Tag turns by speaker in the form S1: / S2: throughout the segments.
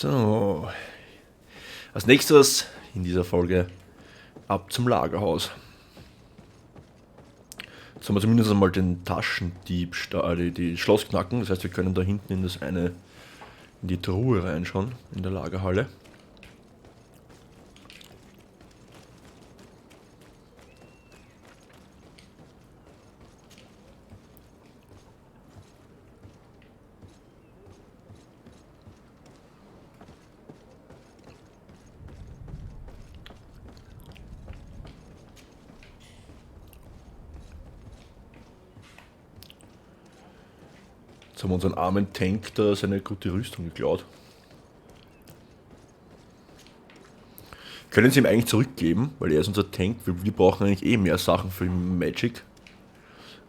S1: So, als nächstes in dieser Folge ab zum Lagerhaus. Jetzt haben wir zumindest einmal den Taschendiebstahl, die Schloss knacken. Das heißt, wir können da hinten in in die Truhe reinschauen, in der Lagerhalle. Jetzt haben wir unseren armen Tank da seine gute Rüstung geklaut. Können sie ihm eigentlich zurückgeben, weil er ist unser Tank. Wir brauchen eigentlich eh mehr Sachen für Magic.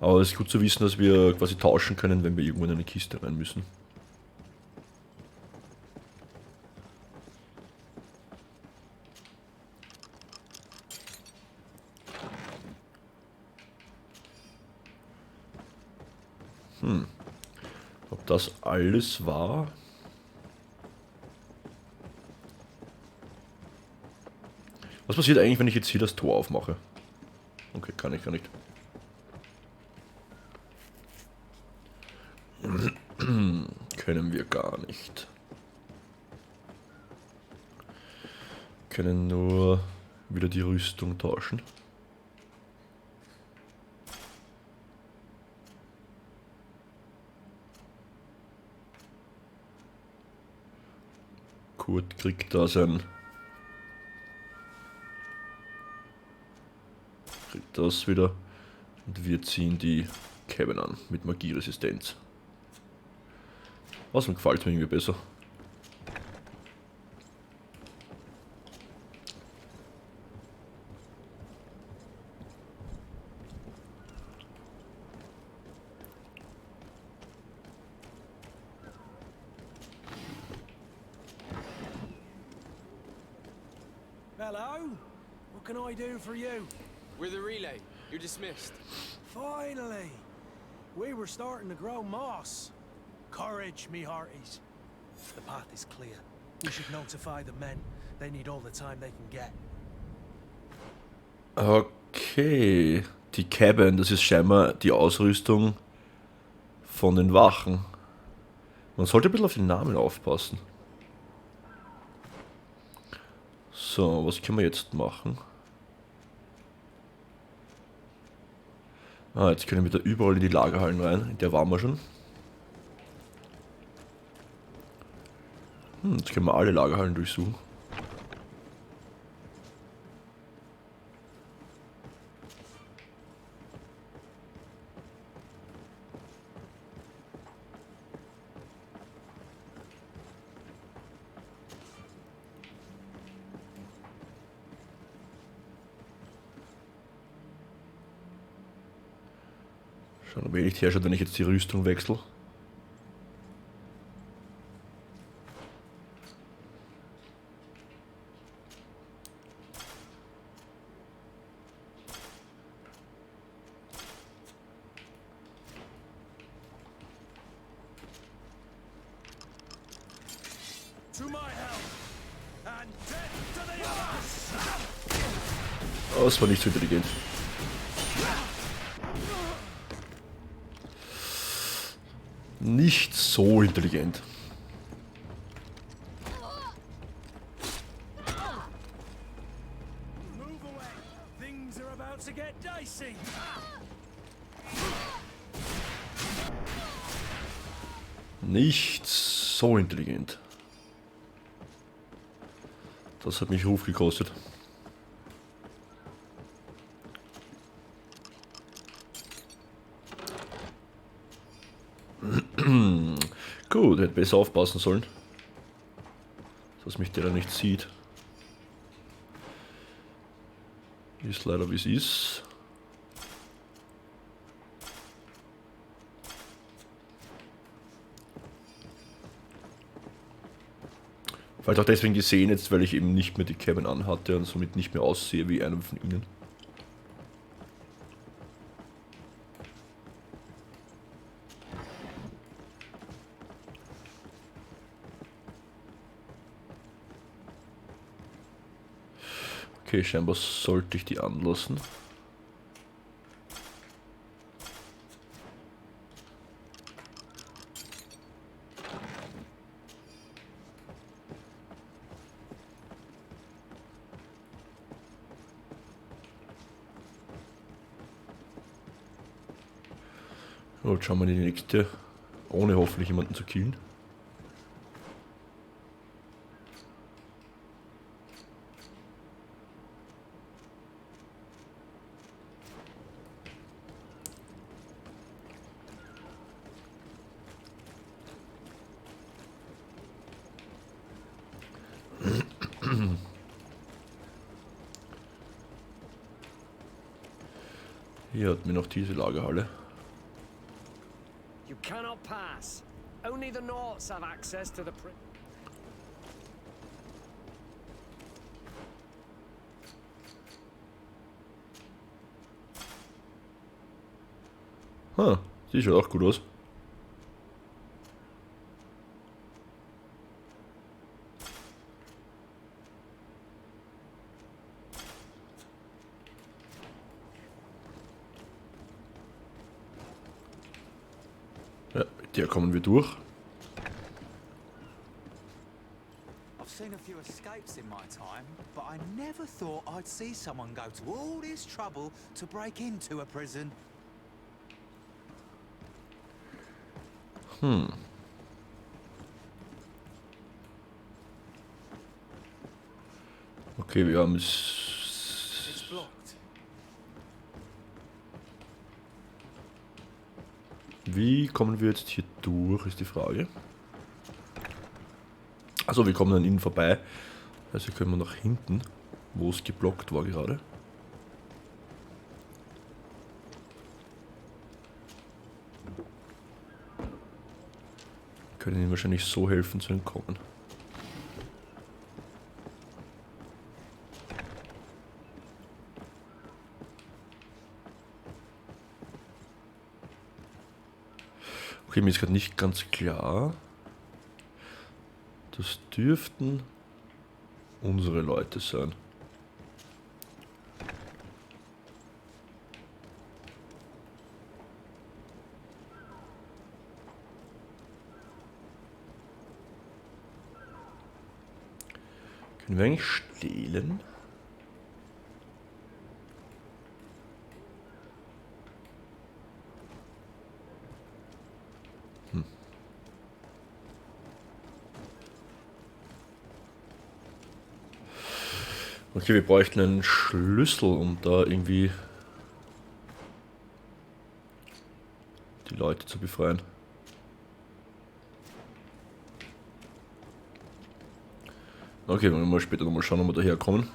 S1: Aber es ist gut zu wissen, dass wir quasi tauschen können, wenn wir irgendwo in eine Kiste rein müssen. Ob das alles war? Was passiert eigentlich, wenn ich jetzt hier das Tor aufmache? Okay, kann ich gar nicht. Können wir gar nicht. Können nur wieder die Rüstung tauschen. Kurt kriegt da sein... Kriegt das wieder. Und wir ziehen die Cabin an mit Magieresistenz. Außerdem gefällt es mir irgendwie besser.
S2: Hello? What can I do for you?
S3: We're the relay. You're dismissed.
S2: Finally! We were starting to grow moss. Courage, me hearties. The path is clear. We should notify the men. They need all the time they can get.
S1: Okay. Die Cabin, das ist scheinbar die Ausrüstung von den Wachen. Man sollte ein bisschen auf den Namen aufpassen. So, was können wir jetzt machen? Ah, jetzt können wir da überall in die Lagerhallen rein. In der waren wir schon. Jetzt können wir alle Lagerhallen durchsuchen. Schauen, ob nicht herschaut, wenn ich jetzt die Rüstung wechsle.
S2: To my help! And death to the others!
S1: Oh, das war nicht so intelligent. Nicht so intelligent.
S2: Move away! Things are about to get dicey!
S1: Nicht so intelligent. Das hat mich Ruf gekostet. Gut, hätte besser aufpassen sollen, dass mich der da nicht sieht. Ist leider wie es ist. Vielleicht auch deswegen gesehen jetzt, weil ich eben nicht mehr die Cabin anhatte und somit nicht mehr aussehe wie einer von ihnen. Okay, scheinbar sollte ich die anlassen. So, jetzt schauen wir in die nächste, ohne hoffentlich jemanden zu killen. Hier hat mir noch diese Lagerhalle.
S4: You cannot pass. Only the Norts have access to the
S1: Die schaut auch gut aus. Ja, mit der kommen wir durch.
S5: I've seen a few escapes in my time, but I never thought I'd see someone go to all this trouble to break into a prison.
S1: Okay, wir haben es.
S2: It's blocked.
S1: Wie kommen wir jetzt hier durch, ist die Frage. Also wir kommen an ihnen vorbei. Also können wir nach hinten, wo es geblockt war gerade. Können ihnen wahrscheinlich so helfen zu entkommen. Okay, mir ist gerade nicht ganz klar. Das dürften unsere Leute sein. Können wir eigentlich stehlen? Okay, wir bräuchten einen Schlüssel, um da irgendwie die Leute zu befreien. Okay, wollen wir mal später nochmal schauen, ob wir daherkommen.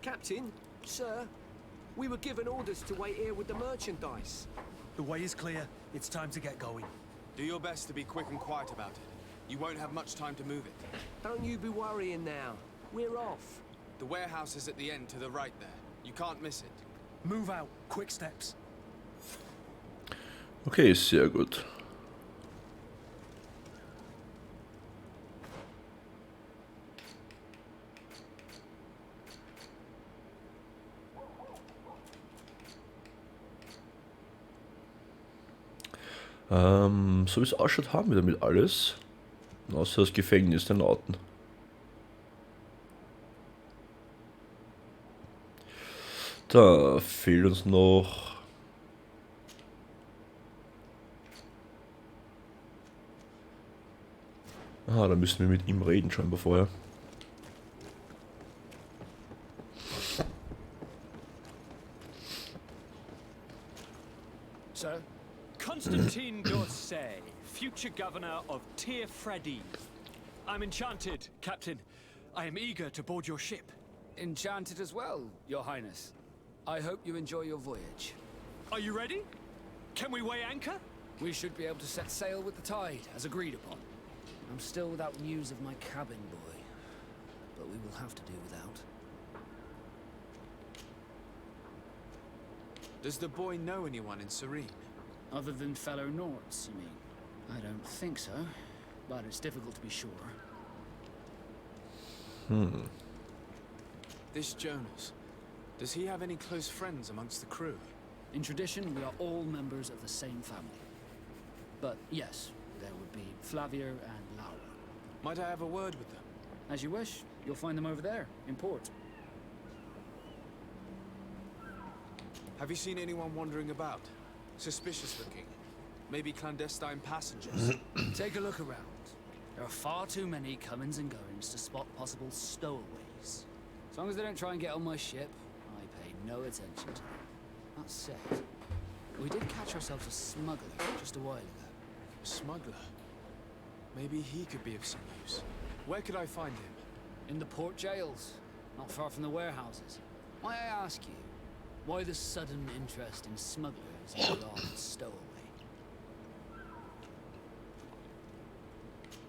S4: Captain, sir, we were given orders to wait here with the merchandise.
S2: The way is clear. It's time to get going.
S3: Do your best to be quick and quiet about it. You won't have much time to move it.
S4: Don't you be worrying now. We're off.
S3: The warehouse is at the end to the right there. You can't miss it.
S2: Move out. Quick steps.
S1: Okay, sehr gut. So wie es ausschaut, haben wir damit alles. Außer das Gefängnis der Nauten. Da fehlt uns noch... Ah, da müssen wir mit ihm reden, scheinbar vorher.
S6: Sir? Constantine Dorsey, future governor of Tir Freddy. I'm enchanted, Captain. I am eager to board your ship.
S7: Enchanted as well, Your Highness. I hope you enjoy your voyage.
S6: Are you ready? Can we weigh anchor?
S7: We should be able to set sail with the tide, as agreed upon. I'm still without news of my cabin boy, but we will have to do without.
S3: Does the boy know anyone in Serene?
S7: Other than fellow Nords, you mean? I don't think so, but it's difficult to be sure.
S3: This Jonas, does he have any close friends amongst the crew?
S7: In tradition, we are all members of the same family. But yes, there would be Flavier and Laura.
S3: Might I have a word with them?
S7: As you wish, you'll find them over there, in port.
S3: Have you seen anyone wandering about? Suspicious looking? Maybe clandestine passengers?
S7: Take a look around. There are far too many comings and goings to spot possible stowaways. As long as they don't try and get on my ship, I pay no attention to them. That said, we did catch ourselves a smuggler just a while ago.
S3: A smuggler? Maybe he could be of some use. Where could I find him?
S7: In the port jails, not far from the warehouses. Might I ask you, why the sudden interest in smugglers and the odd stowaway?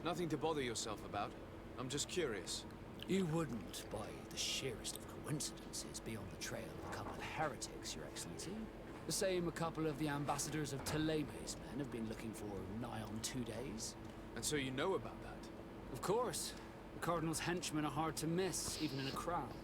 S3: Nothing to bother yourself about. I'm just curious.
S7: You wouldn't, by the sheerest of coincidences, be on the trail of a couple of heretics, Your Excellency. The same a couple of the ambassadors of Ptolemy's men have been looking for nigh on 2 days.
S3: And so you know about that?
S7: Of course. The Cardinal's henchmen are hard to miss, even in a crowd.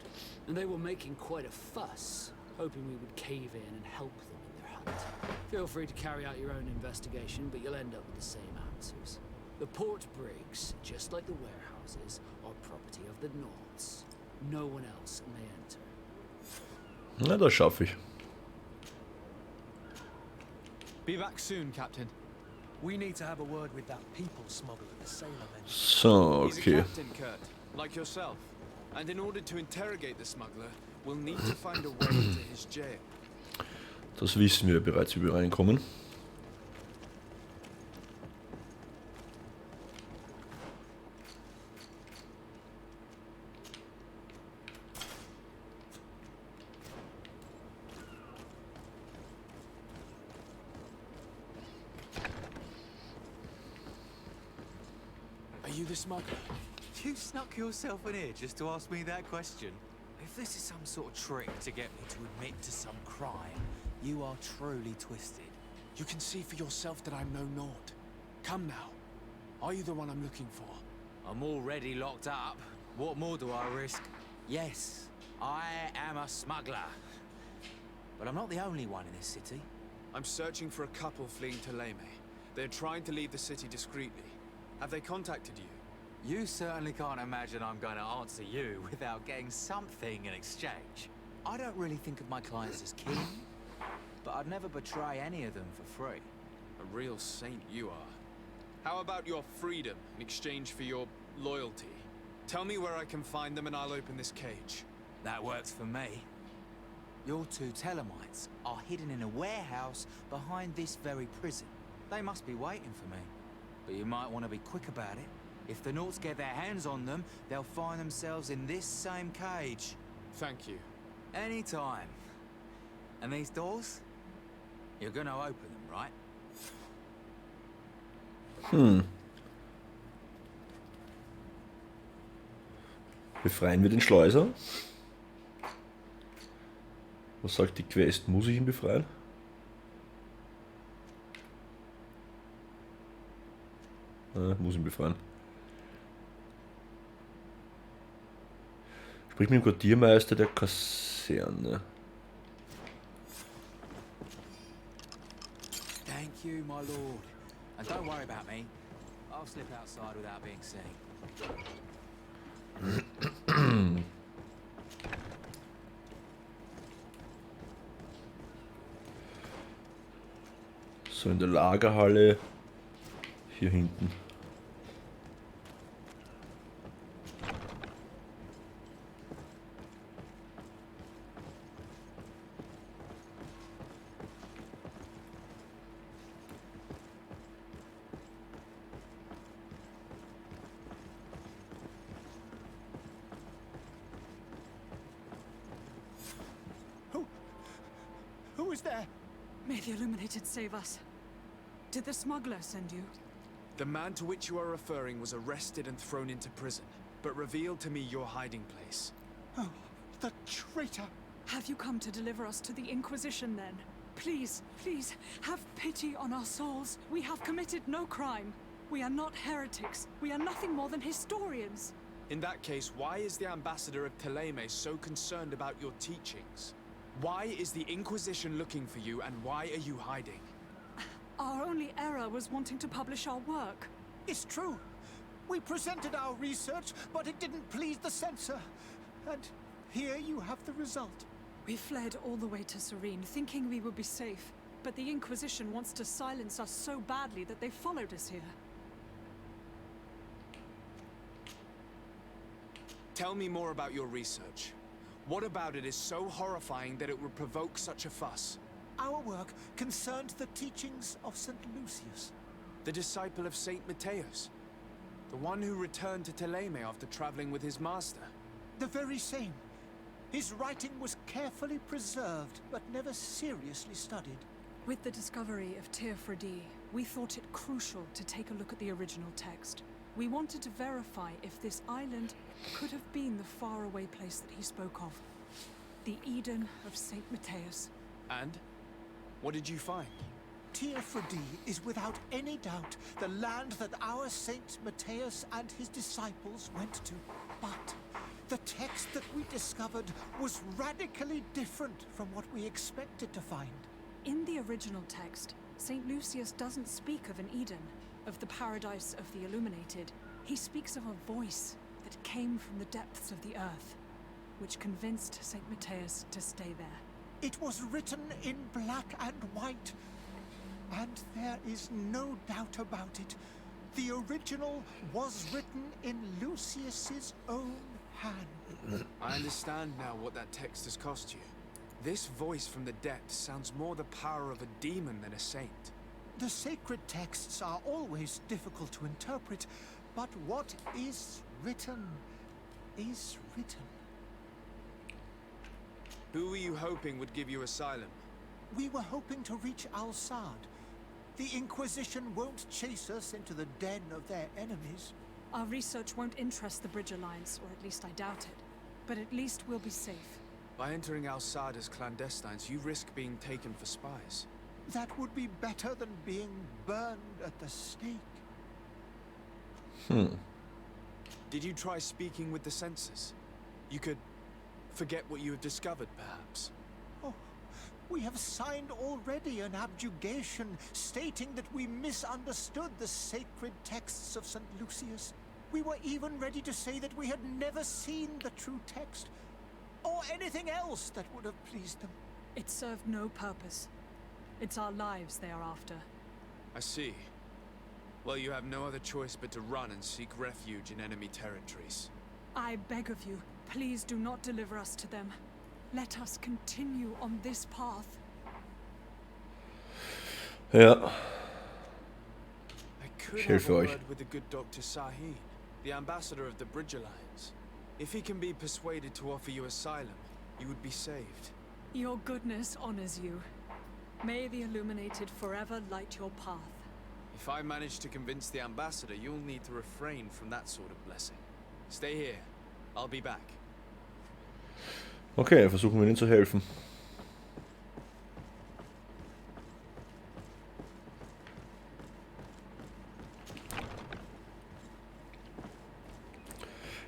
S7: And they were making quite a fuss, hoping we would cave in and help them in their hunt. Feel free to carry out your own investigation, but you'll end up with the same answers. The port brigs, just like the warehouses, are property of the Nords. No one else may enter.
S1: Na, das schaffe ich.
S3: Be back soon, Captain.
S2: We need to have a word with that people smuggler the sailor mentioned.
S1: So,
S3: He's a
S1: okay.
S3: captain, Kurt, like yourself. And in order to interrogate the smuggler, we'll need to find a way to his jail.
S1: Das wissen wir bereits, wie wir reinkommen.
S3: Are you the smuggler?
S5: You snuck yourself in here just to ask me that question? If this is some sort of trick to get me to admit to some crime, you are truly twisted.
S3: You can see for yourself that I'm no Nord. Come now. Are you the one I'm looking for?
S5: I'm already locked up. What more do I risk? Yes, I am a smuggler. But I'm not the only one in this city.
S3: I'm searching for a couple fleeing Ptolemy. They're trying to leave the city discreetly. Have they contacted you?
S5: You certainly can't imagine I'm going to answer you without getting something in exchange. I don't really think of my clients as kin, but I'd never betray any of them for free.
S3: A real saint you are. How about your freedom in exchange for your loyalty? Tell me where I can find them and I'll open this cage.
S5: That works for me. Your two Telemites are hidden in a warehouse behind this very prison. They must be waiting for me. But you might want to be quick about it. If the Nords get their hands on them, they'll find themselves in this same cage.
S3: Thank you.
S5: Anytime. And these doors? You're gonna open them, right?
S1: Befreien wir den Schleuser. Was sagt die Quest? Muss ich ihn befreien? Muss ihn befreien. Sprich mit dem Quartiermeister der Kaserne.
S5: Thank you, my lord. And don't worry about me. I'll slip outside without being seen.
S1: So, in der Lagerhalle hier hinten.
S2: Who is there?
S8: May the Illuminated save us. Did the smuggler send you?
S3: The man to which you are referring was arrested and thrown into prison, but revealed to me your hiding place.
S9: Oh, the traitor!
S8: Have you come to deliver us to the Inquisition then? Please, please, have pity on our souls. We have committed no crime. We are not heretics. We are nothing more than historians.
S3: In that case, why is the ambassador of Teleme so concerned about your teachings? Why is the Inquisition looking for you, and why are you hiding?
S8: Our only error was wanting to publish our work.
S9: It's true. We presented our research, but it didn't please the censor. And here you have the result.
S8: We fled all the way to Serene, thinking we would be safe. But the Inquisition wants to silence us so badly that they followed us here.
S3: Tell me more about your research. What about it is so horrifying that it would provoke such a fuss?
S9: Our work concerned the teachings of St. Lucius.
S3: The disciple of Saint Mateus? The one who returned to Teleme after traveling with his master?
S9: The very same. His writing was carefully preserved, but never seriously studied.
S8: With the discovery of Tir Fredi, we thought it crucial to take a look at the original text. We wanted to verify if this island could have been the faraway place that he spoke of. The Eden of Saint Mateus.
S3: And? What did you find?
S9: Tir Fredi is without any doubt the land that our Saint Mateus and his disciples went to. But the text that we discovered was radically different from what we expected to find.
S8: In the original text, Saint Lucius doesn't speak of an Eden, of the paradise of the Illuminated. He speaks of a voice that came from the depths of the earth, which convinced Saint Mateus to stay there.
S9: It was written in black and white, and there is no doubt about it. The original was written in Lucius's own hand.
S3: I understand now what that text has cost you. This voice from the depths sounds more the power of a demon than a saint.
S9: The sacred texts are always difficult to interpret, but what is written is written.
S3: Who were you hoping would give you asylum?
S9: We were hoping to reach Al-Sad. The Inquisition won't chase us into the den of their enemies.
S8: Our research won't interest the Bridge Alliance, or at least I doubt it. But at least we'll be safe.
S3: By entering Al-Sad as clandestines, you risk being taken for spies.
S9: That would be better than being burned at the stake.
S3: Did you try speaking with the censors? You could forget what you have discovered, perhaps.
S9: Oh, we have signed already an abjugation stating that we misunderstood the sacred texts of St. Lucius. We were even ready to say that we had never seen the true text, or anything else that would have pleased them.
S8: It served no purpose. It's our lives they are after.
S3: I see. Well, you have no other choice but to run and seek refuge in enemy territories.
S8: I beg of you, please do not deliver us to them. Let us continue on this path.
S1: Ja.
S3: I could
S1: Schön
S3: have
S1: für
S3: a
S1: euch.
S3: word with the good Dr. Sahin, the ambassador of the Bridge Alliance. If he can be persuaded to offer you asylum, you would be saved.
S8: Your goodness honors you. May the Illuminated forever light your path.
S3: If I manage to convince the ambassador, you'll need to refrain from that sort of blessing. Stay here. I'll be back.
S1: Okay, versuchen wir ihnen zu helfen.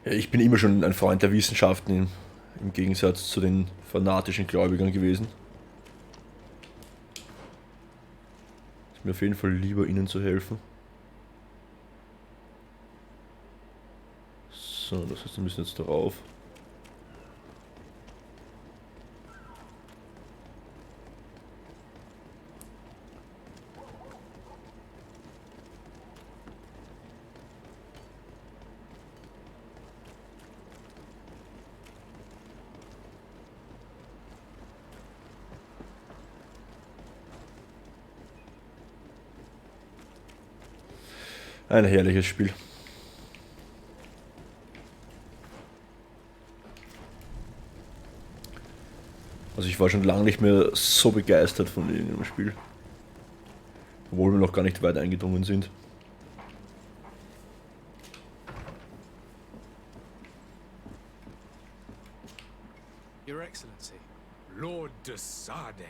S1: Ja, ich bin immer schon ein Freund der Wissenschaften im Gegensatz zu den fanatischen Gläubigern gewesen. Ist mir auf jeden Fall lieber, ihnen zu helfen. So, das heißt, wir müssen jetzt darauf. Ein herrliches Spiel. Also ich war schon lange nicht mehr so begeistert von irgendeinem Spiel. Obwohl wir noch gar nicht weit eingedrungen sind.
S3: Your Excellency,
S10: Lord de Sade.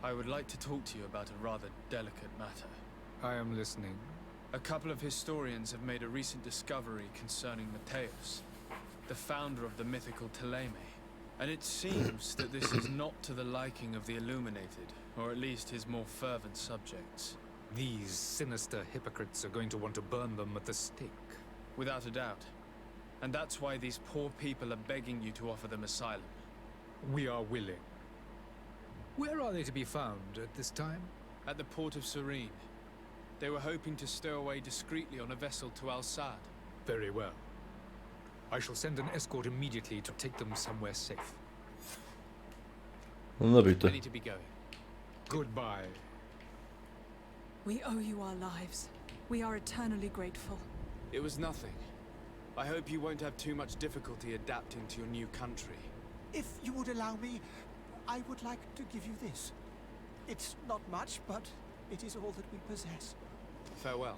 S3: I would like to talk to you about a rather delicate matter.
S10: I am listening.
S3: A couple of historians have made a recent discovery concerning Mateus, the founder of the mythical Teleme. And it seems that this is not to the liking of the Illuminated, or at least his more fervent subjects.
S10: These sinister hypocrites are going to want to burn them at the stake.
S3: Without a doubt. And that's why these poor people are begging you to offer them asylum.
S10: We are willing. Where are they to be found at this time?
S3: At the port of Serene. They were hoping to stow away discreetly on a vessel to Al-Sad.
S10: Very well. I shall send an escort immediately to take them somewhere safe.
S1: Na
S3: I
S1: bitte.
S3: need to be going.
S10: Goodbye.
S8: We owe you our lives. We are eternally grateful.
S3: It was nothing. I hope you won't have too much difficulty adapting to your new country.
S9: If you would allow me, I would like to give you this. It's not much, but it is all that we possess.
S3: Farewell.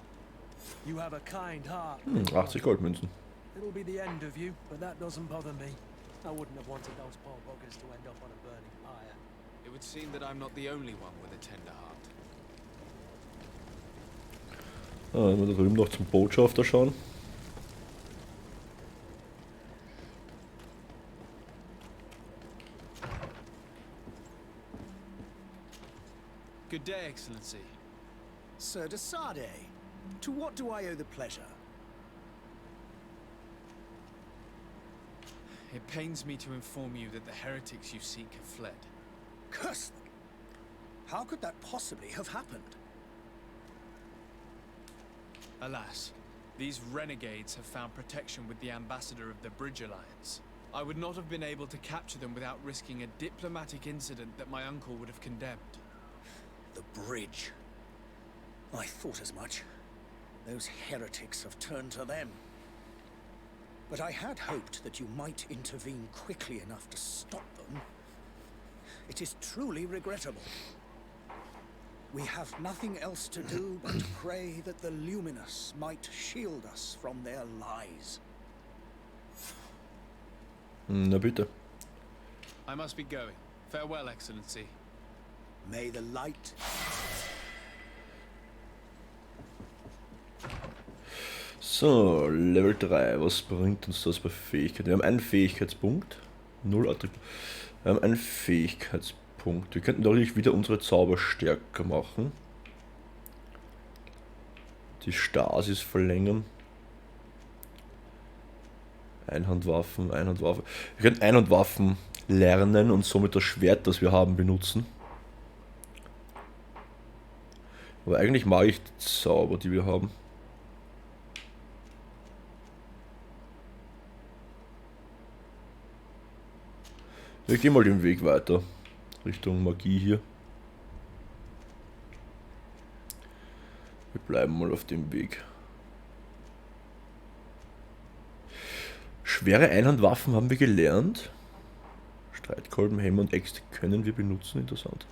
S2: You have a kind heart.
S1: 80 Goldmünzen.
S2: It'll be the end of you, but that doesn't bother me. I wouldn't have wanted those poor buggers to end up on a burning pyre.
S3: It would seem that I'm not the only one with a tender heart.
S1: Wenn wir da drüben noch zum Botschafter schauen.
S3: Good day, Excellency.
S11: Sir de Sade, to what do I owe the pleasure?
S3: It pains me to inform you that the heretics you seek have fled.
S11: Curse them! How could that possibly have happened?
S3: Alas, these renegades have found protection with the ambassador of the Bridge Alliance. I would not have been able to capture them without risking a diplomatic incident that my uncle would have condemned.
S11: The bridge. I thought as much. Those heretics have turned to them. But I had hoped that you might intervene quickly enough to stop them. It is truly regrettable. We have nothing else to do but pray that the Luminous might shield us from their lies.
S1: Na bitte.
S3: I must be going. Farewell, Excellency.
S11: May the light...
S1: So, Level 3. Was bringt uns das bei Fähigkeit? Wir haben einen Fähigkeitspunkt. 0 Attribut. Wir haben einen Fähigkeitspunkt. Wir könnten natürlich wieder unsere Zauber stärker machen. Die Stasis verlängern. Einhandwaffen, Einhandwaffen. Wir können Einhandwaffen lernen und somit das Schwert, das wir haben, benutzen. Aber eigentlich mag ich die Zauber, die wir haben. Wir gehen mal den Weg weiter. Richtung Magie hier. Wir bleiben mal auf dem Weg. Schwere Einhandwaffen haben wir gelernt. Streitkolben, Hämmer und Äxte können wir benutzen. Interessant.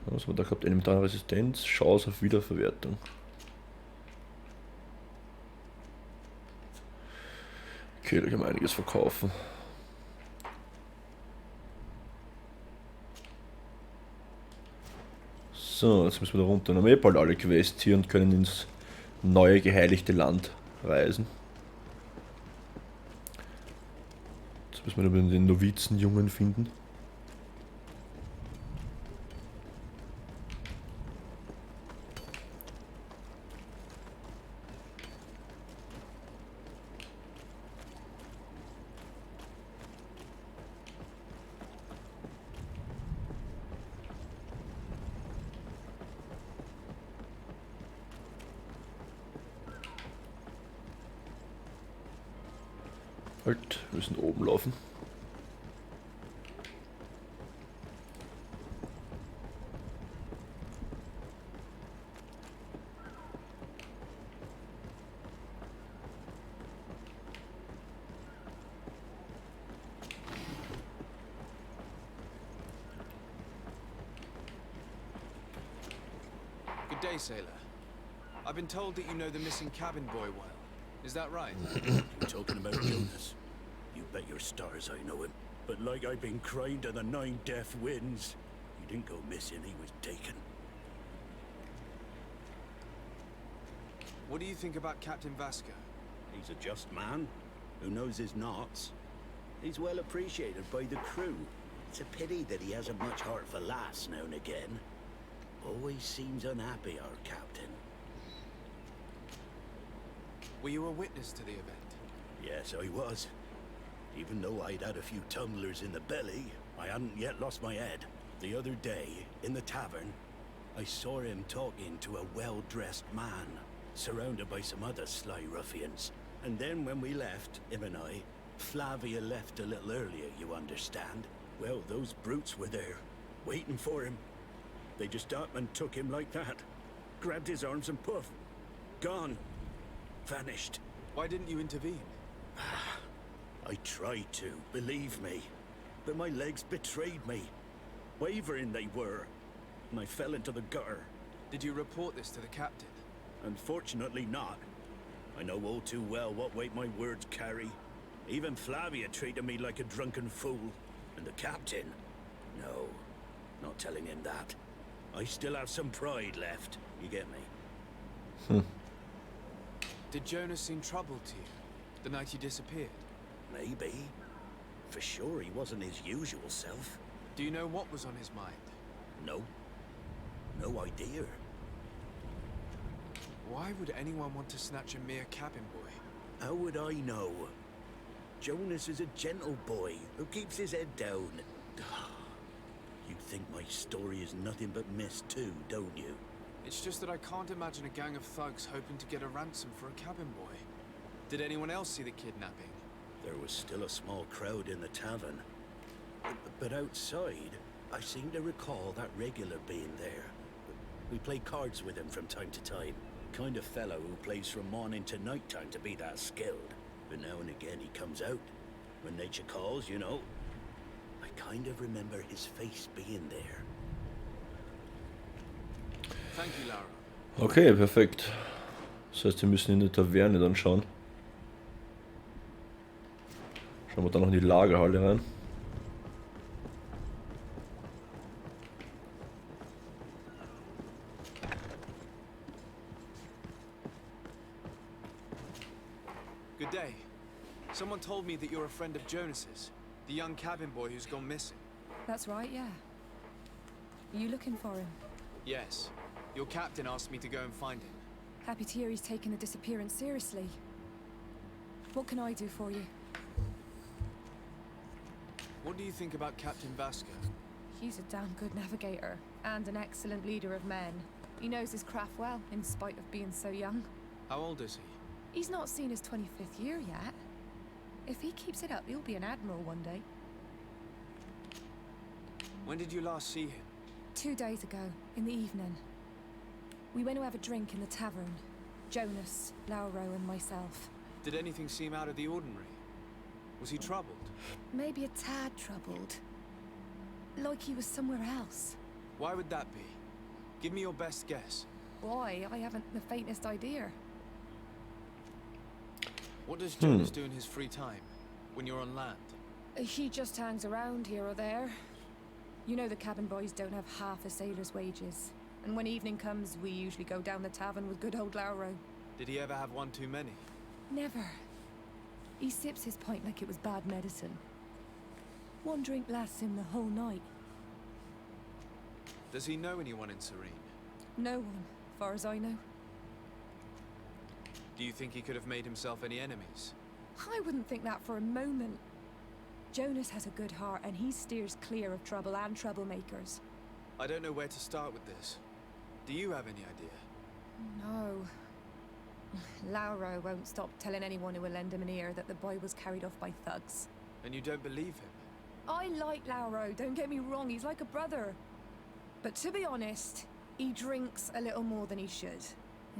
S1: Was haben wir da gehabt? Elementare Resistenz, Chance auf Wiederverwertung. Okay, da kann man einiges verkaufen. So, jetzt müssen wir da runter. Dann haben wir bald alle Quests hier und können ins neue geheiligte Land reisen. Jetzt müssen wir dann den Novizenjungen finden. Halt, wir müssen oben laufen.
S3: day, sailor. I've been told that you know the missing cabin boy well. Is that right?
S12: You talking about Jonas? You bet your stars I know him. But like I've been crying to the 9 deaf winds, he didn't go missing, he was taken.
S3: What do you think about Captain Vasco?
S12: He's a just man who knows his knots. He's well appreciated by the crew. It's a pity that he hasn't much heart for lass now and again. Always seems unhappy, our captain.
S3: Were you a witness to the event?
S12: Yes, I was. Even though I'd had a few tumblers in the belly, I hadn't yet lost my head. The other day, in the tavern, I saw him talking to a well-dressed man, surrounded by some other sly ruffians. And then when we left, him and I, Flavia left a little earlier, you understand. Well, those brutes were there, waiting for him. They just up and took him like that. Grabbed his arms and poof. Gone. Vanished.
S3: Why didn't you intervene?
S12: I tried to, believe me. But my legs betrayed me. Wavering they were. And I fell into the gutter.
S3: Did you report this to the captain?
S12: Unfortunately not. I know all too well what weight my words carry. Even Flavia treated me like a drunken fool. And the captain? No, not telling him that. I still have some pride left, you get me?
S3: Did Jonas seem troubled to you, the night he disappeared?
S12: Maybe. For sure he wasn't his usual self.
S3: Do you know what was on his mind?
S12: No. No idea.
S3: Why would anyone want to snatch a mere cabin boy?
S12: How would I know? Jonas is a gentle boy who keeps his head down. You think my story is nothing but mist too, don't you?
S3: It's just that I can't imagine a gang of thugs hoping to get a ransom for a cabin boy. Did anyone else see the kidnapping?
S12: There was still a small crowd in the tavern. But outside, I seem to recall that regular being there. We play cards with him from time to time. Kind of fellow who plays from morning to night time to be that skilled. But now and again he comes out. When nature calls, you know. I kind of remember his face being there.
S3: Thank you, Lara.
S1: Okay, perfekt. Das heißt, wir müssen in die Taverne dann schauen. Schauen wir dann noch in die Lagerhalle rein.
S3: Good day. Someone told me that you're a friend of Jonas's, the young cabin boy who's gone missing.
S13: That's right, yeah. Are you looking for him?
S3: Yes. Your captain asked me to go and find him.
S13: Happy to hear he's taken the disappearance seriously. What can I do for you?
S3: What do you think about Captain Vasco?
S13: He's a damn good navigator, and an excellent leader of men. He knows his craft well, in spite of being so young.
S3: How old is he?
S13: He's not seen his 25th year yet. If he keeps it up, he'll be an admiral one day.
S3: When did you last see him?
S13: 2 days ago, in the evening. We went to have a drink in the tavern. Jonas, Lauro, and myself.
S3: Did anything seem out of the ordinary? Was he troubled?
S13: Maybe a tad troubled. Like he was somewhere else.
S3: Why would that be? Give me your best guess.
S13: Why? I haven't the faintest idea.
S3: What does Jonas do in his free time, when you're on land?
S13: He just hangs around here or there. You know the cabin boys don't have half a sailor's wages. And when evening comes, we usually go down the tavern with good old Lauro.
S3: Did he ever have one too many?
S13: Never. He sips his pint like it was bad medicine. One drink lasts him the whole night.
S3: Does he know anyone in Serene?
S13: No one, far as I know.
S3: Do you think he could have made himself any enemies?
S13: I wouldn't think that for a moment. Jonas has a good heart and he steers clear of trouble and troublemakers.
S3: I don't know where to start with this. Do you have any idea?
S13: No. Lauro won't stop telling anyone who will lend him an ear that the boy was carried off by thugs.
S3: And you don't believe him?
S13: I like Lauro, don't get me wrong, he's like a brother. But to be honest, he drinks a little more than he should.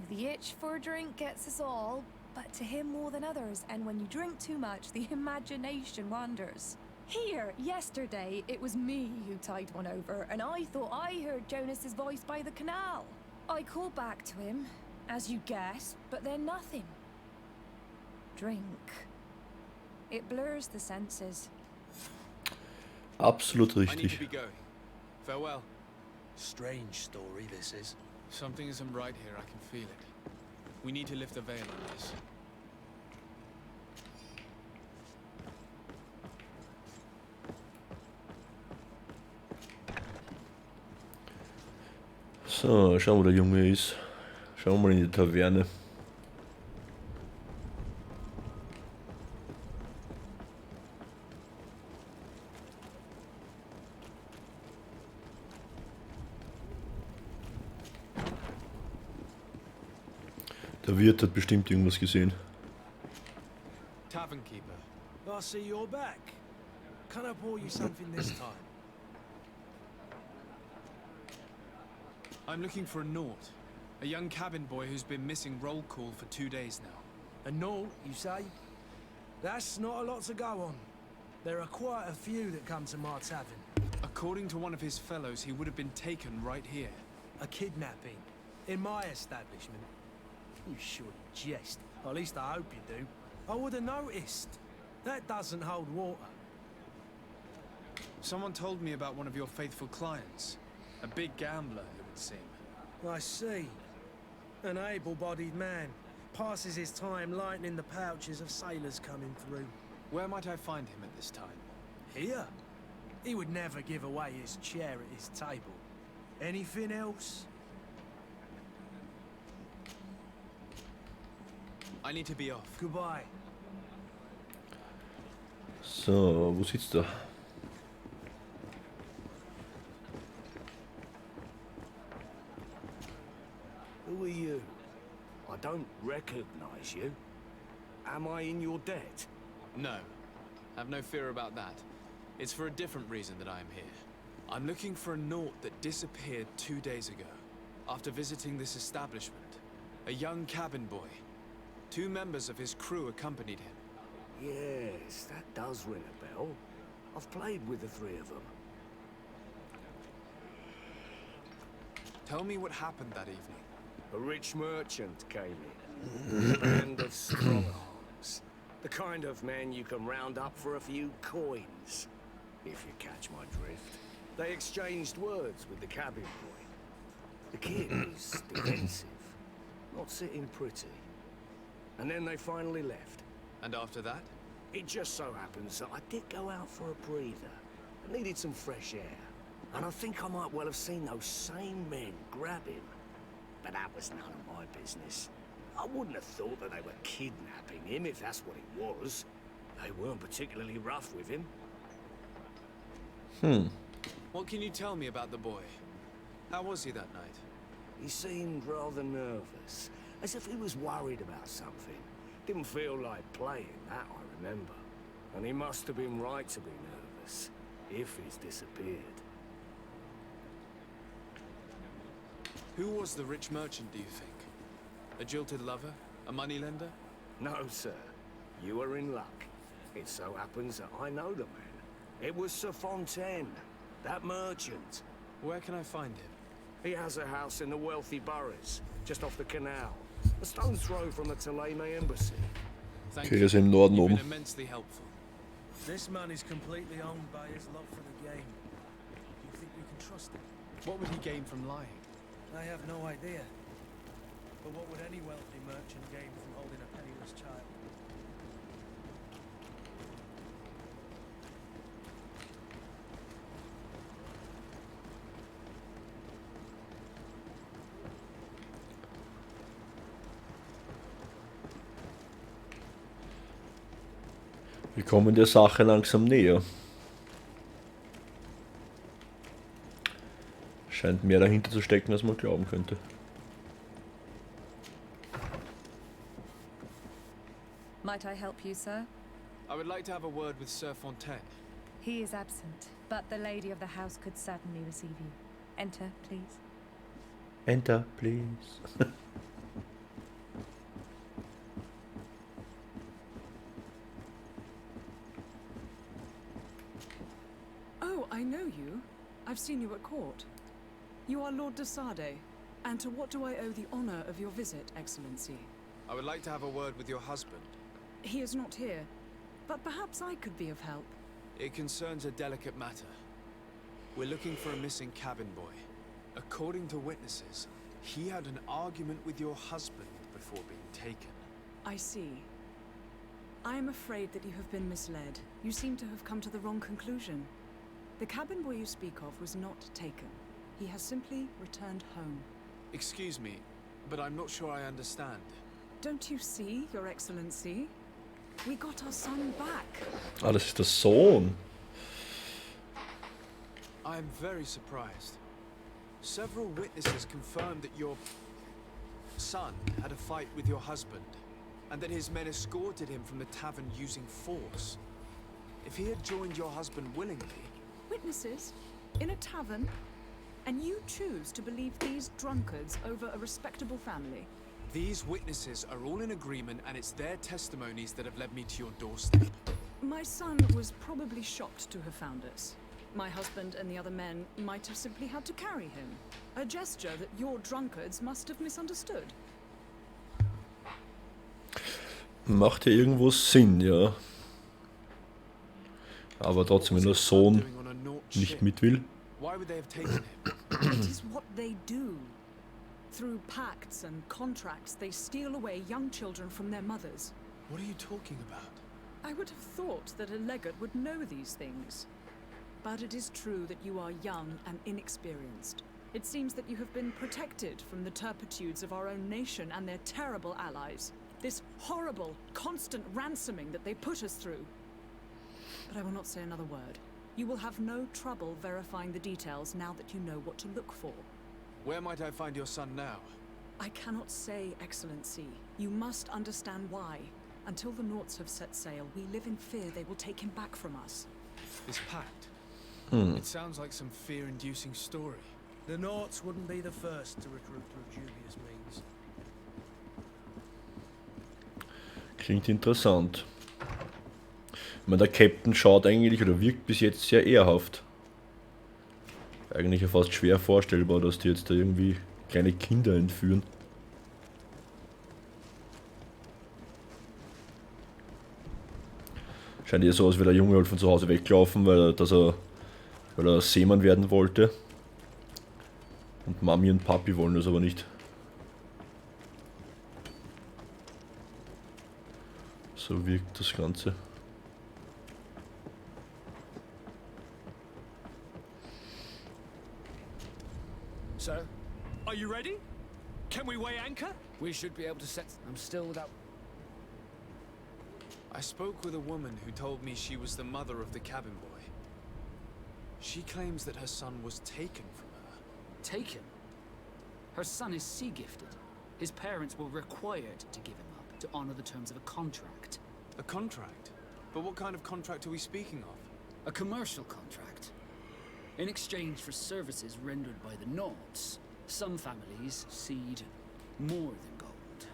S13: The itch for a drink gets us all, but to him more than others, and when you drink too much, the imagination wanders. Here, yesterday, it was me who tied one over, and I thought I heard Jonas's voice by the canal. I call back to him, as you guessed, but then nothing. Drink. It blurs the senses.
S1: Absolut
S3: I need to
S1: richtig.
S3: be going. Farewell.
S2: Strange story, this is.
S3: Something isn't right here, I can feel it. We need to lift the veil on this.
S1: So, schauen wir, wo der Junge ist. Schauen wir mal in die Taverne. Der Wirt hat bestimmt irgendwas gesehen.
S3: Tavern keeper.
S2: I see you're back. Can I pour you something this time?
S3: I'm looking for a Naut. A young cabin boy who's been missing roll call for 2 days now.
S2: A Naut, you say? That's not a lot to go on. There are quite a few that come to my tavern.
S3: According to one of his fellows, he would have been taken right here.
S2: A kidnapping. In my establishment. You should jest. At least I hope you do. I would have noticed. That doesn't hold water.
S3: Someone told me about one of your faithful clients. A big gambler, it would seem.
S2: I see. An able-bodied man. Passes his time lightening the pouches of sailors coming through.
S3: Where might I find him at this time?
S2: Here? He would never give away his chair at his table. Anything else?
S3: I need to be off.
S2: Goodbye.
S1: So, wo sitzt er?
S14: Who are you? I don't recognize you. Am I in your debt?
S3: No. Have no fear about that. It's for a different reason that I am here. I'm looking for a Naut that disappeared 2 days ago, after visiting this establishment. A young cabin boy. 2 members of his crew accompanied him.
S14: Yes, that does ring a bell. I've played with the 3 of them.
S3: Tell me what happened that evening.
S14: A rich merchant came in. A band of strong-arms. The kind of men you can round up for a few coins, if you catch my drift. They exchanged words with the cabin boy. The kid was defensive, not sitting pretty. And then they finally left.
S3: And after that?
S14: It just so happens that I did go out for a breather. I needed some fresh air. And I think I might well have seen those same men grab him. But that was none of my business. I wouldn't have thought that they were kidnapping him if that's what it was. They weren't particularly rough with him.
S3: What can you tell me about the boy? How was he that night?
S14: He seemed rather nervous, as if he was worried about something. Didn't feel like playing, that I remember. And he must have been right to be nervous, if he's disappeared.
S3: Who was the rich merchant, do you think? A jilted lover? A moneylender?
S14: No, sir. You are in luck. It so happens that I know the man. It was Sir Fontaine, that merchant.
S3: Where can I find him?
S14: He has a house in the wealthy boroughs, just off the canal. A stone's throw from the Thélème embassy.
S3: Thank
S1: Okay,
S3: you.
S1: ist im Norden
S3: You've
S1: oben.
S3: been immensely helpful.
S2: This man is completely owned by his love for the game. Do you think we can trust him?
S3: What would he gain from lying?
S2: I have no idea. But what would any wealthy merchant gain from holding a penniless child?
S1: Wir kommen der Sache langsam näher. Scheint mehr dahinter zu stecken, als man glauben könnte.
S13: Might I help you, sir?
S3: I would like to have a word with Sir Fontaine.
S13: He is absent, but the lady of the house could certainly receive you. Enter, please.
S1: Enter, please.
S8: Oh, I know you. I've seen you at court. You are Lord de Sade. And to what do I owe the honor of your visit, Excellency?
S3: I would like to have a word with your husband.
S8: He is not here, but perhaps I could be of help.
S3: It concerns a delicate matter. We're looking for a missing cabin boy. According to witnesses, he had an argument with your husband before being taken.
S8: I see. I am afraid that you have been misled. You seem to have come to the wrong conclusion. The cabin boy you speak of was not taken. He has simply returned home.
S3: Excuse me, but I'm not sure I understand.
S8: Don't you see, Your Excellency? We got our son back.
S1: Ah, das ist der Sohn.
S3: I am very surprised. Several witnesses confirmed that your son had a fight with your husband, and that his men escorted him from the tavern using force. If he had joined your husband willingly...
S8: Witnesses? In a tavern? And you choose to believe these drunkards over a respectable family?
S3: These witnesses are all in agreement, and it's their testimonies that have led me to your doorstep.
S8: My son was probably shocked to have found us. My husband and the other men might have simply had to carry him. A gesture that your drunkards must have misunderstood.
S1: Macht ja irgendwo Sinn, ja. Aber trotzdem, wenn der Sohn nicht mit will.
S3: Why would they have taken him?
S8: It is what they do. Through pacts and contracts, they steal away young children from their mothers.
S3: What are you talking about?
S8: I would have thought that a legate would know these things. But it is true that you are young and inexperienced. It seems that you have been protected from the turpitudes of our own nation and their terrible allies. This horrible, constant ransoming that they put us through. But I will not say another word. You will have no trouble verifying the details now that you know what to look for.
S3: Where might I find your son now?
S8: I cannot say, Excellency. You must understand why. Until the Norts have set sail, we live in fear they will take him back from us.
S3: This pact? It sounds like some fear-inducing story.
S2: The Norts wouldn't be the first to recruit through dubious means.
S1: Klingt interessant. Ich meine, der Captain schaut eigentlich oder wirkt bis jetzt sehr ehrhaft. Eigentlich ja fast schwer vorstellbar, dass die jetzt da irgendwie kleine Kinder entführen. Scheint eher so, als wäre der Junge halt von zu Hause weglaufen, weil er Seemann werden wollte. Und Mami und Papi wollen das aber nicht. So wirkt das Ganze.
S6: So, are you ready? Can we weigh anchor?
S7: We should be able to set... I'm still without...
S3: I spoke with a woman who told me she was the mother of the cabin boy. She claims that her son was taken from her.
S7: Taken? Her son is sea-gifted. His parents were required to give him up to honor the terms of a contract.
S3: A contract? But what kind of contract are we speaking of?
S7: A commercial contract. In exchange for services rendered by the Nords, some families cede more than gold.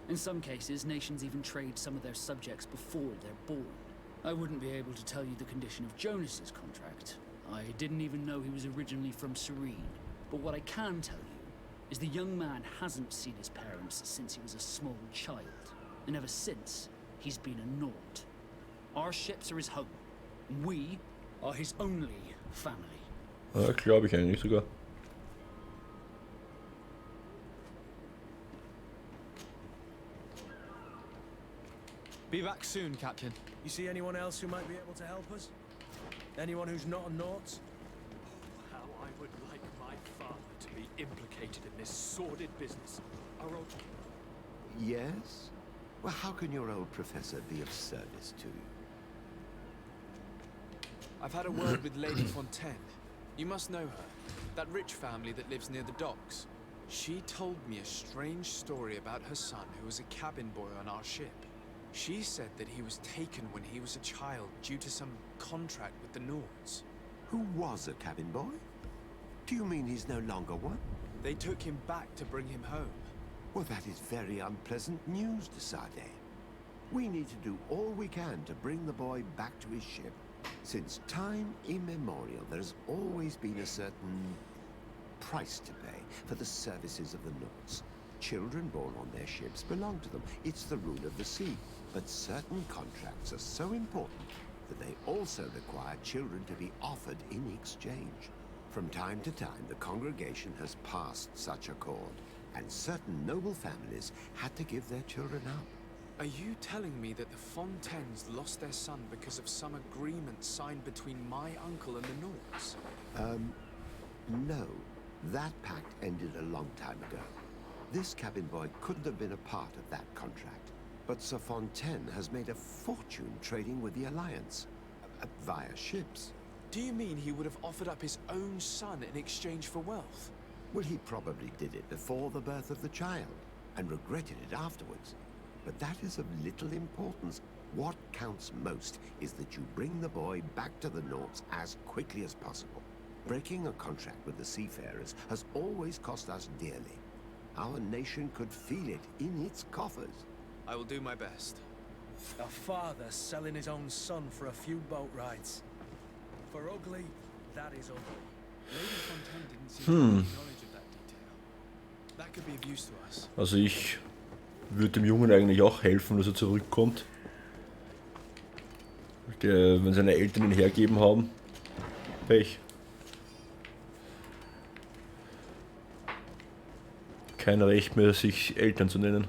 S7: In some cases, nations even trade some of their subjects before they're born. I wouldn't be able to tell you the condition of Jonas's contract. I didn't even know he was originally from Serene. But what I can tell you is the young man hasn't seen his parents since he was a small child. And ever since, he's been a Nord. Our ships are his home. We are his only family.
S1: Ja, glaube ich eigentlich sogar.
S3: Be back soon, Captain.
S2: You see anyone else who might be able to help us? Anyone who's not a Nort?
S6: How I would like my father to be implicated in this sordid business. Our old...
S15: Yes? Well, how can your old professor be of service to you?
S3: I've had a word with Lady Fontaine. You must know her. That rich family that lives near the docks. She told me a strange story about her son who was a cabin boy on our ship. She said that he was taken when he was a child due to some contract with the Nords.
S15: Who was a cabin boy? Do you mean he's no longer one?
S3: They took him back to bring him home.
S15: Well, that is very unpleasant news, de Sade. We need to do all we can to bring the boy back to his ship. Since time immemorial, there has always been a certain price to pay for the services of the Nords. Children born on their ships belong to them. It's the rule of the sea. But certain contracts are so important that they also require children to be offered in exchange. From time to time, the congregation has passed such accord, and certain noble families had to give their children up.
S3: Are you telling me that the Fontaines lost their son because of some agreement signed between my uncle and the Nords?
S15: No. That pact ended a long time ago. This cabin boy couldn't have been a part of that contract. But Sir Fontaine has made a fortune trading with the Alliance, via ships.
S3: Do you mean he would have offered up his own son in exchange for wealth?
S15: Well, he probably did it before the birth of the child, and regretted it afterwards. But that is of little importance. What counts most is that you bring the boy back to the Nords as quickly as possible. Breaking a contract with the seafarers has always cost us dearly. Our nation could feel it in its coffers.
S3: I will do my best.
S2: A father selling his own son for a few boat rides. For ugly, that is ugly.
S3: Lady Fontaine didn't seem to have knowledge of that detail. That could be of use to us.
S1: Also ich würde dem Jungen eigentlich auch helfen, dass er zurückkommt. Wenn seine Eltern ihn hergeben haben, Pech. Kein Recht mehr, sich Eltern zu nennen.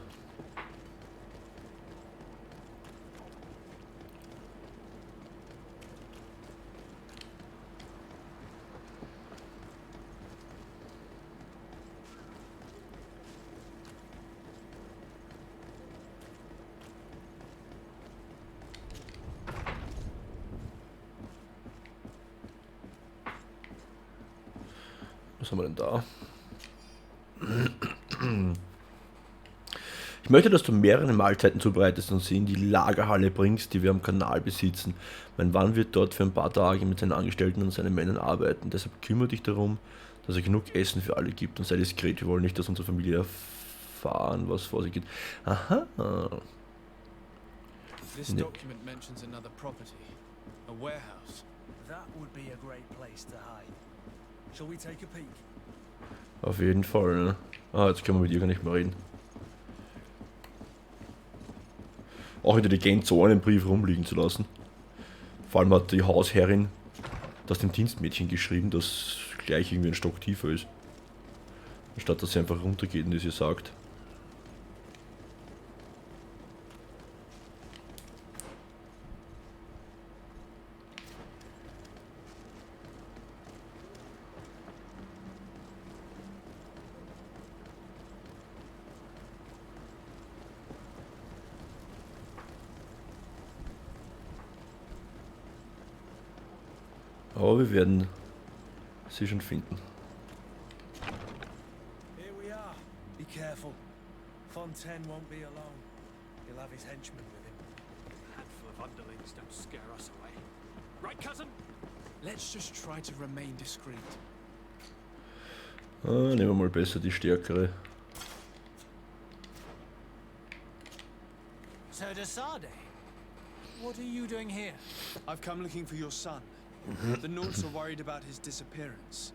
S1: Was haben wir denn da? Ich möchte, dass du mehrere Mahlzeiten zubereitest und sie in die Lagerhalle bringst, die wir am Kanal besitzen. Mein Mann wird dort für ein paar Tage mit seinen Angestellten und seinen Männern arbeiten. Deshalb kümmere dich darum, dass er genug Essen für alle gibt und sei diskret. Wir wollen nicht, dass unsere Familie erfahren, was vor sich geht. Aha.
S3: This document mentions another property, a warehouse.
S2: That would be a great place to hide. Shall we take a peek?
S1: Auf jeden Fall, ne? Ah, jetzt können wir mit ihr gar nicht mehr reden. Auch intelligent, so einen Brief rumliegen zu lassen. Vor allem hat die Hausherrin das dem Dienstmädchen geschrieben, das gleich irgendwie ein Stock tiefer ist. Anstatt dass sie einfach runtergeht und das ihr sagt. Aber wir werden sie schon finden.
S2: Here we are. Be careful. Fontaine won't be alone. He'll have his henchmen with him.
S6: A handful of underlings don't scare us away. Right, cousin?
S3: Let's just try to remain discreet.
S1: Nehmen wir mal besser die stärkere.
S9: Sir de Sardet, what are you doing here?
S3: I've come looking for your son. The Nords are worried about his disappearance.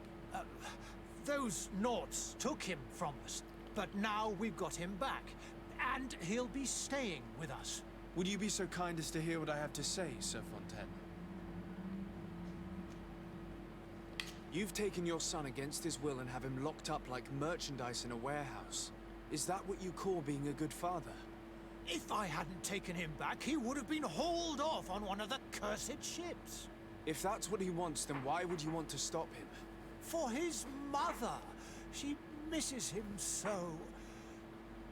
S9: Those Nords took him from us, but now we've got him back, and he'll be staying with us.
S3: Would you be so kind as to hear what I have to say, Sir Fontaine? You've taken your son against his will and have him locked up like merchandise in a warehouse. Is that what you call being a good father?
S9: If I hadn't taken him back, he would have been hauled off on one of the cursed ships.
S3: If that's what he wants, then why would you want to stop him?
S9: For his mother. She misses him so.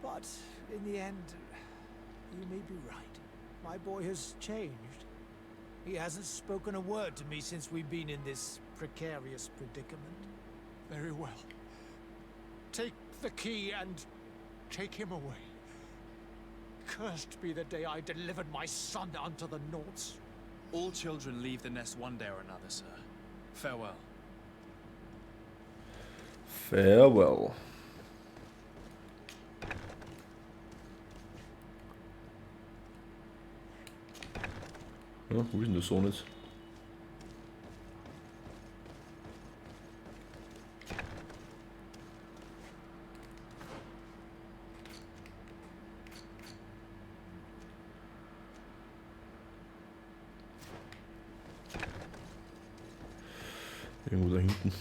S9: But in the end, you may be right. My boy has changed. He hasn't spoken a word to me since we've been in this precarious predicament.
S10: Very well.
S9: Take the key and take him away. Cursed be the day I delivered my son unto the Nords.
S3: All children leave the nest one day or another, sir. Farewell.
S1: Farewell. Ja, wo ist denn der Sohn jetzt? Irgendwo da hinten.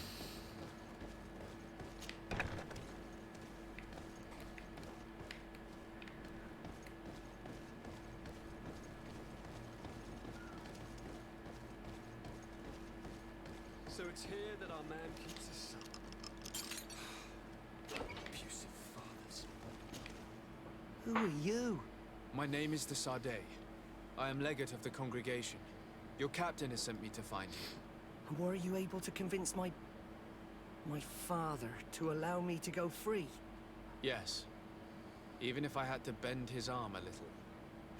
S6: So it's here that our man keeps his son. Abusive fathers.
S5: Who are you?
S3: My name is the Sade. I am legate of the congregation. Your captain has sent me to find you.
S11: And were you able to convince my father to allow me to go free?
S3: Yes. Even if I had to bend his arm a little.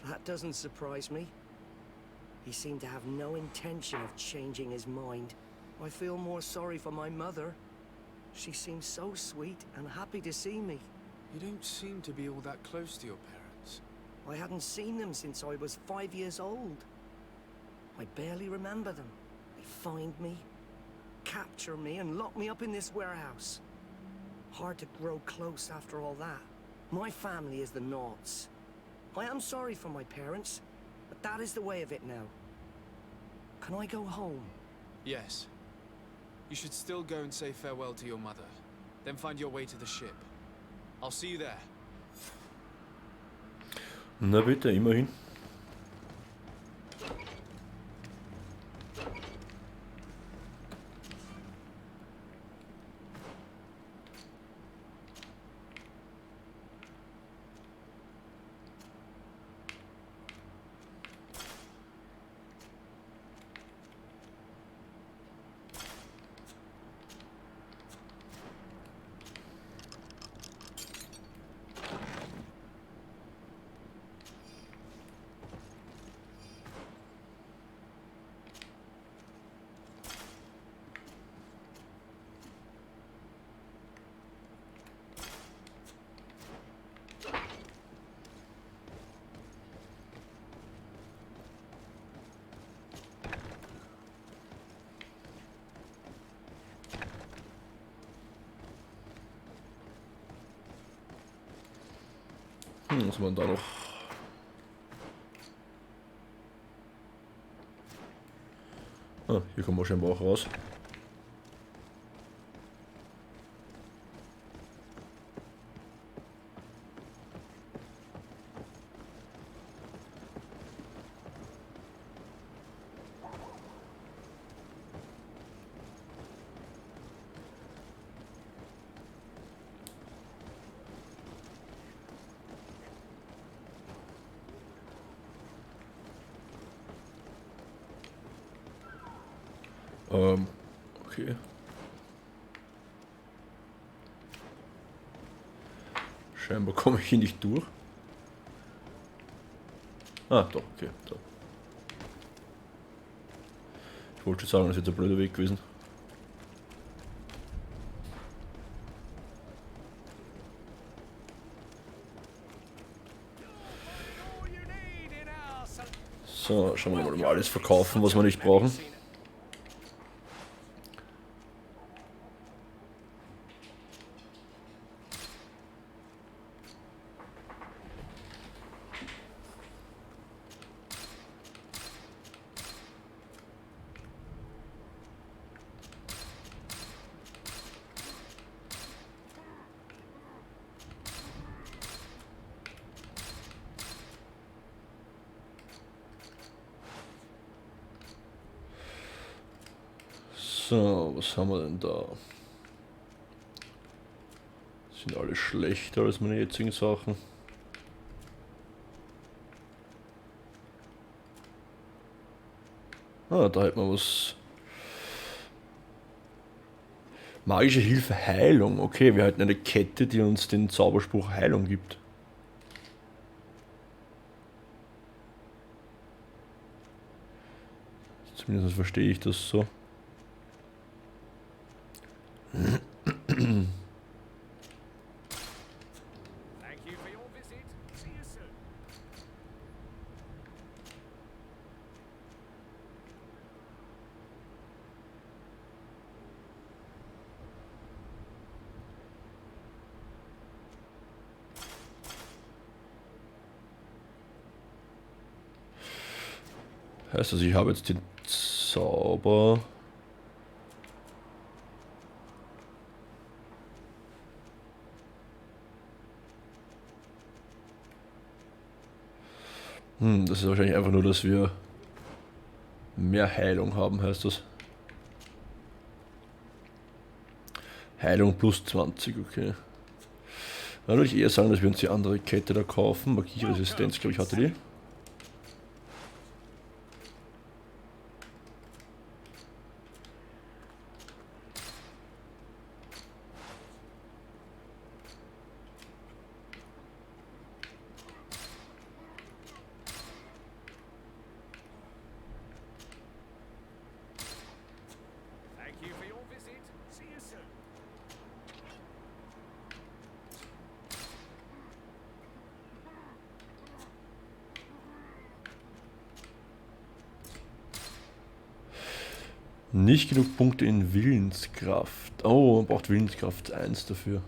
S11: That doesn't surprise me. He seemed to have no intention of changing his mind. I feel more sorry for my mother. She seems so sweet and happy to see me.
S3: You don't seem to be all that close to your parents.
S11: I hadn't seen them since I was 5 years old. I barely remember them. They find me, capture me, and lock me up in this warehouse. Hard to grow close after all that. My family is the Naughts. I am sorry for my parents, but that is the way of it now. Can I go home?
S3: Yes. You should still go and say farewell to your mother. Then find your way to the ship. I'll see you there.
S1: Na bitte, immerhin. Was haben wir da noch? Ah, hier kommen wir scheinbar auch raus. Okay. Scheinbar komme ich hier nicht durch. Ah, doch, okay. Da. Ich wollte schon sagen, das ist jetzt ein blöder Weg gewesen. So, schauen wir mal, ob wir alles verkaufen, was wir nicht brauchen. So, was haben wir denn da? Sind alle schlechter als meine jetzigen Sachen. Ah, da hat man was. Magische Hilfe Heilung. Okay, wir halten eine Kette, die uns den Zauberspruch Heilung gibt. Zumindest verstehe ich das so. Heißt also, ich habe jetzt den Zauber. Das ist wahrscheinlich einfach nur, dass wir mehr Heilung haben, heißt das. Heilung plus 20, okay. Dann würde ich eher sagen, dass wir uns die andere Kette da kaufen. Magieresistenz, glaube ich, hatte die.
S14: Thank you for your visit. See you soon.
S1: Nicht genug Punkte in Willenskraft. Oh, man braucht Willenskraft 1 dafür.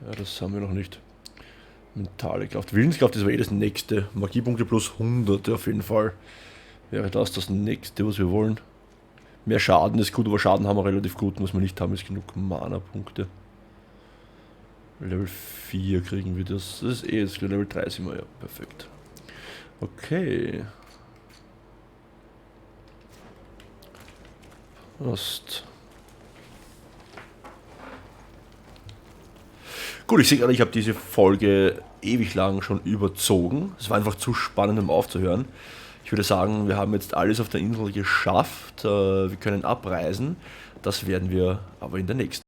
S1: Ja, das haben wir noch nicht. Mentale Kraft. Willenskraft ist aber eh das nächste. Magiepunkte plus 100 auf jeden Fall. Wäre das nächste, was wir wollen. Mehr Schaden ist gut, aber Schaden haben wir relativ gut. Was wir nicht haben, ist genug Mana-Punkte. Level 4 kriegen wir das. Das ist eh jetzt Level 3 sind wir, ja. Perfekt. Okay. Passt. Gut, ich sehe gerade, ich habe diese Folge ewig lang schon überzogen. Es war einfach zu spannend, um aufzuhören. Ich würde sagen, wir haben jetzt alles auf der Insel geschafft. Wir können abreisen. Das werden wir aber in der nächsten